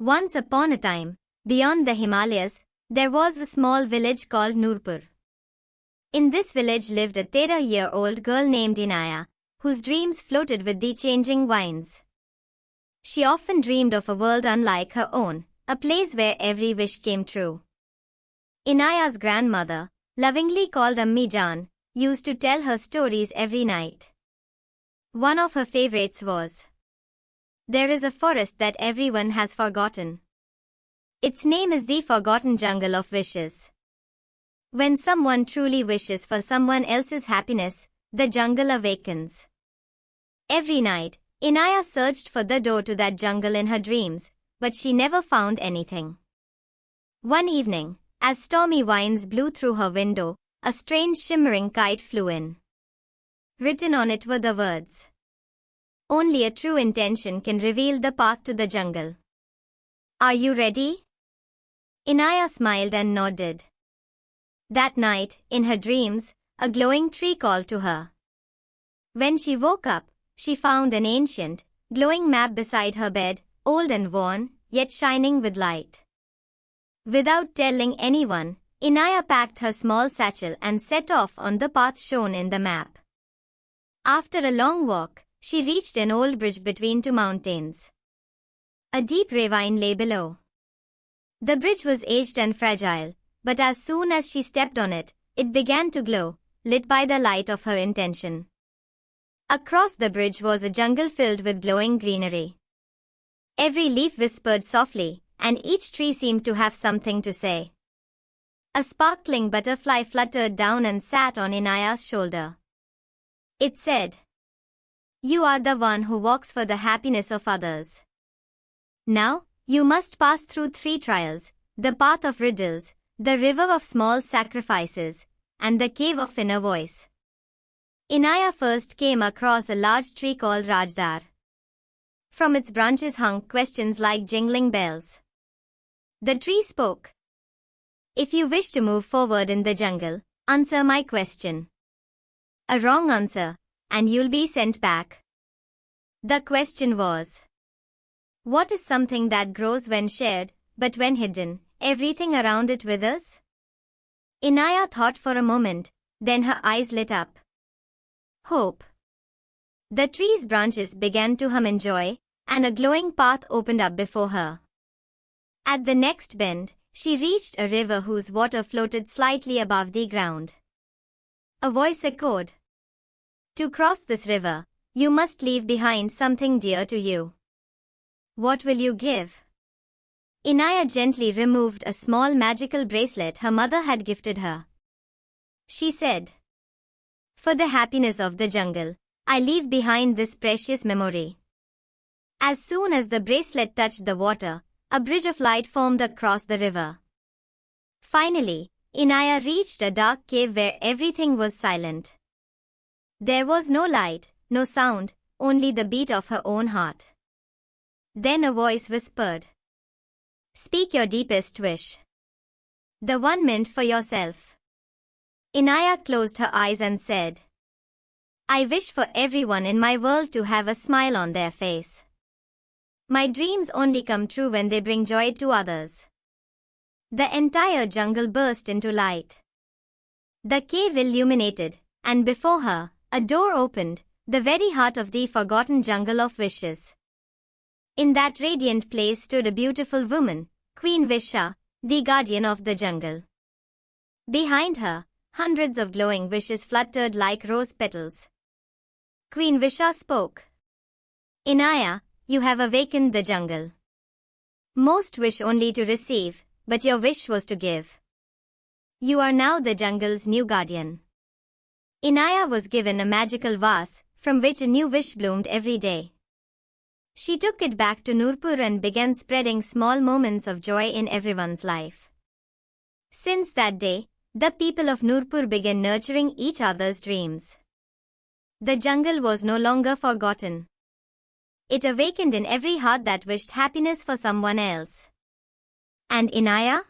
Once upon a time, beyond the Himalayas, there was a small village called Nurpur. In this village lived a 13-year-old girl named Inaya, whose dreams floated with the changing winds. She often dreamed of a world unlike her own, a place where every wish came true. Inaya's grandmother, lovingly called Ammi Jaan, used to tell her stories every night. One of her favorites was, "There is a forest that everyone has forgotten. Its name is the Forgotten Jungle of Wishes. When someone truly wishes for someone else's happiness, the jungle awakens." Every night, Inaya searched for the door to that jungle in her dreams, but she never found anything. One evening, as stormy winds blew through her window, a strange shimmering kite flew in. Written on it were the words, "Only a true intention can reveal the path to the jungle. Are you ready?" Inaya smiled and nodded. That night, in her dreams, a glowing tree called to her. When she woke up, she found an ancient, glowing map beside her bed, old and worn, yet shining with light. Without telling anyone, Inaya packed her small satchel and set off on the path shown in the map. After a long walk, she reached an old bridge between two mountains. A deep ravine lay below. The bridge was aged and fragile, but as soon as she stepped on it, it began to glow, lit by the light of her intention. Across the bridge was a jungle filled with glowing greenery. Every leaf whispered softly, and each tree seemed to have something to say. A sparkling butterfly fluttered down and sat on Inaya's shoulder. It said, "You are the one who walks for the happiness of others. Now, you must pass through 3 trials, the path of riddles, the river of small sacrifices, and the cave of inner voice." Inaya first came across a large tree called Rajdar. From its branches hung questions like jingling bells. The tree spoke. "If you wish to move forward in the jungle, answer my question. A wrong answer, and you'll be sent back." The question was, "What is something that grows when shared, but when hidden, everything around it withers?" Inaya thought for a moment, then her eyes lit up. Hope. The tree's branches began to hum in joy, and a glowing path opened up before her. At the next bend, she reached a river whose water floated slightly above the ground. A voice echoed, "To cross this river, you must leave behind something dear to you. What will you give?" Inaya gently removed a small magical bracelet her mother had gifted her. She said, "For the happiness of the jungle, I leave behind this precious memory." As soon as the bracelet touched the water, a bridge of light formed across the river. Finally, Inaya reached a dark cave where everything was silent. There was no light, no sound, only the beat of her own heart. Then a voice whispered, "Speak your deepest wish. The one meant for yourself." Inaya closed her eyes and said, "I wish for everyone in my world to have a smile on their face. My dreams only come true when they bring joy to others." The entire jungle burst into light. The cave illuminated, and before her, a door opened, the very heart of the forgotten jungle of wishes. In that radiant place stood a beautiful woman, Queen Visha, the guardian of the jungle. Behind her, hundreds of glowing wishes fluttered like rose petals. Queen Visha spoke. "Inaya, you have awakened the jungle. Most wish only to receive, but your wish was to give. You are now the jungle's new guardian." Inaya was given a magical vase, from which a new wish bloomed every day. She took it back to Nurpur and began spreading small moments of joy in everyone's life. Since that day, the people of Nurpur began nurturing each other's dreams. The jungle was no longer forgotten. It awakened in every heart that wished happiness for someone else. And Inaya?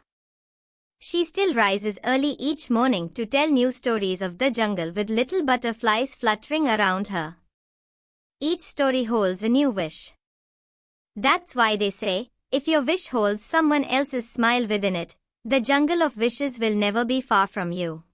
She still rises early each morning to tell new stories of the jungle with little butterflies fluttering around her. Each story holds a new wish. That's why they say, If your wish holds someone else's smile within it, the jungle of wishes will never be far from you.